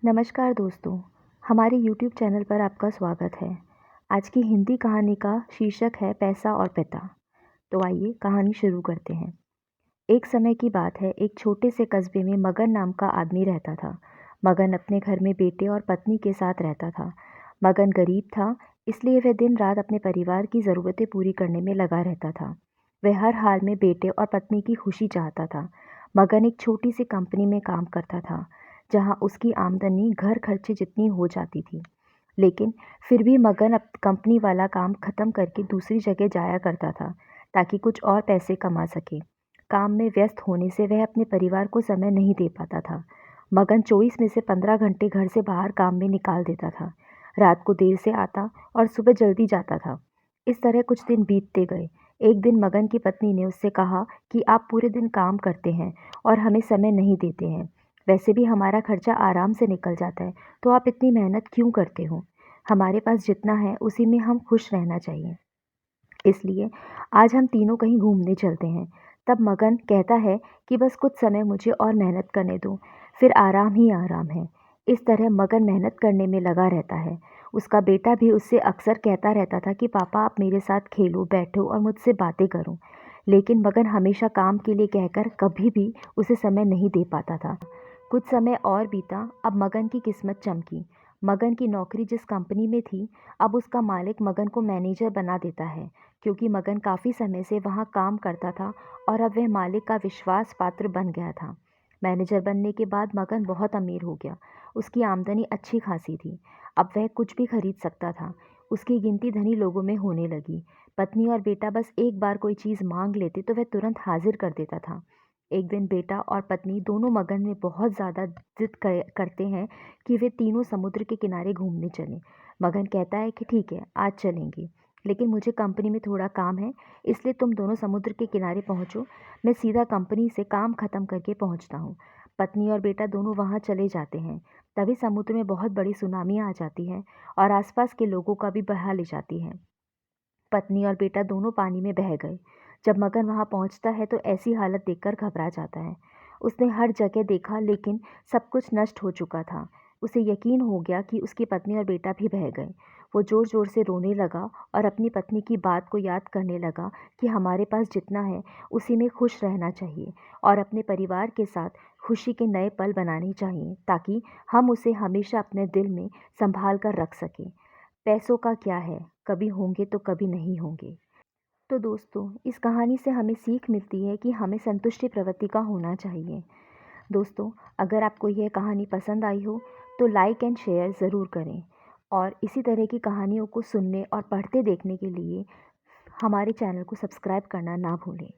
नमस्कार दोस्तों, हमारे यूट्यूब चैनल पर आपका स्वागत है। आज की हिंदी कहानी का शीर्षक है पैसा और पिता। तो आइए कहानी शुरू करते हैं। एक समय की बात है, एक छोटे से कस्बे में मगन नाम का आदमी रहता था। मगन अपने घर में बेटे और पत्नी के साथ रहता था। मगन गरीब था, इसलिए वह दिन रात अपने परिवार की ज़रूरतें पूरी करने में लगा रहता था। वह हर हाल में बेटे और पत्नी की खुशी चाहता था। मगन एक छोटी सी कंपनी में काम करता था, जहां उसकी आमदनी घर खर्चे जितनी हो जाती थी। लेकिन फिर भी मगन अब कंपनी वाला काम ख़त्म करके दूसरी जगह जाया करता था, ताकि कुछ और पैसे कमा सके। काम में व्यस्त होने से वह अपने परिवार को समय नहीं दे पाता था। मगन 24 में से 15 घंटे घर से बाहर काम में निकाल देता था। रात को देर से आता और सुबह जल्दी जाता था। इस तरह कुछ दिन बीतते गए। एक दिन मगन की पत्नी ने उससे कहा कि आप पूरे दिन काम करते हैं और हमें समय नहीं देते हैं। वैसे भी हमारा खर्चा आराम से निकल जाता है, तो आप इतनी मेहनत क्यों करते हो? हमारे पास जितना है उसी में हम खुश रहना चाहिए। इसलिए आज हम तीनों कहीं घूमने चलते हैं। तब मगन कहता है कि बस कुछ समय मुझे और मेहनत करने दो, फिर आराम ही आराम है। इस तरह मगन मेहनत करने में लगा रहता है। उसका बेटा भी उससे अक्सर कहता रहता था कि पापा आप मेरे साथ खेलो, बैठो और मुझसे बातें करो। लेकिन मगन हमेशा काम के लिए कहकर कभी भी उसे समय नहीं दे पाता था। कुछ समय और बीता। अब मगन की किस्मत चमकी। मगन की नौकरी जिस कंपनी में थी, अब उसका मालिक मगन को मैनेजर बना देता है, क्योंकि मगन काफ़ी समय से वहाँ काम करता था और अब वह मालिक का विश्वास पात्र बन गया था। मैनेजर बनने के बाद मगन बहुत अमीर हो गया। उसकी आमदनी अच्छी खासी थी। अब वह कुछ भी खरीद सकता था। उसकी गिनती धनी लोगों में होने लगी। पत्नी और बेटा बस एक बार कोई चीज़ मांग लेते तो वह तुरंत हाजिर कर देता था। एक दिन बेटा और पत्नी दोनों मगन में बहुत ज़्यादा जिद करते हैं कि वे तीनों समुद्र के किनारे घूमने चलें। मगन कहता है कि ठीक है, आज चलेंगे, लेकिन मुझे कंपनी में थोड़ा काम है, इसलिए तुम दोनों समुद्र के किनारे पहुंचो। मैं सीधा कंपनी से काम ख़त्म करके पहुंचता हूँ। पत्नी और बेटा दोनों वहां चले जाते हैं। तभी समुद्र में बहुत बड़ी सुनामी आ जाती है और आसपास के लोगों का भी बहा ले जाती है। पत्नी और बेटा दोनों पानी में बह गए। जब मगन वहां पहुंचता है तो ऐसी हालत देखकर घबरा जाता है। उसने हर जगह देखा, लेकिन सब कुछ नष्ट हो चुका था। उसे यकीन हो गया कि उसकी पत्नी और बेटा भी बह गए। वो जोर जोर से रोने लगा और अपनी पत्नी की बात को याद करने लगा कि हमारे पास जितना है उसी में खुश रहना चाहिए और अपने परिवार के साथ खुशी के नए पल बनाने चाहिए, ताकि हम उसे हमेशा अपने दिल में संभाल कर रख सकें। पैसों का क्या है, कभी होंगे तो कभी नहीं होंगे। तो दोस्तों, इस कहानी से हमें सीख मिलती है कि हमें संतुष्टि प्रवृत्ति का होना चाहिए। दोस्तों, अगर आपको यह कहानी पसंद आई हो तो लाइक एंड शेयर ज़रूर करें, और इसी तरह की कहानियों को सुनने और पढ़ते देखने के लिए हमारे चैनल को सब्सक्राइब करना ना भूलें।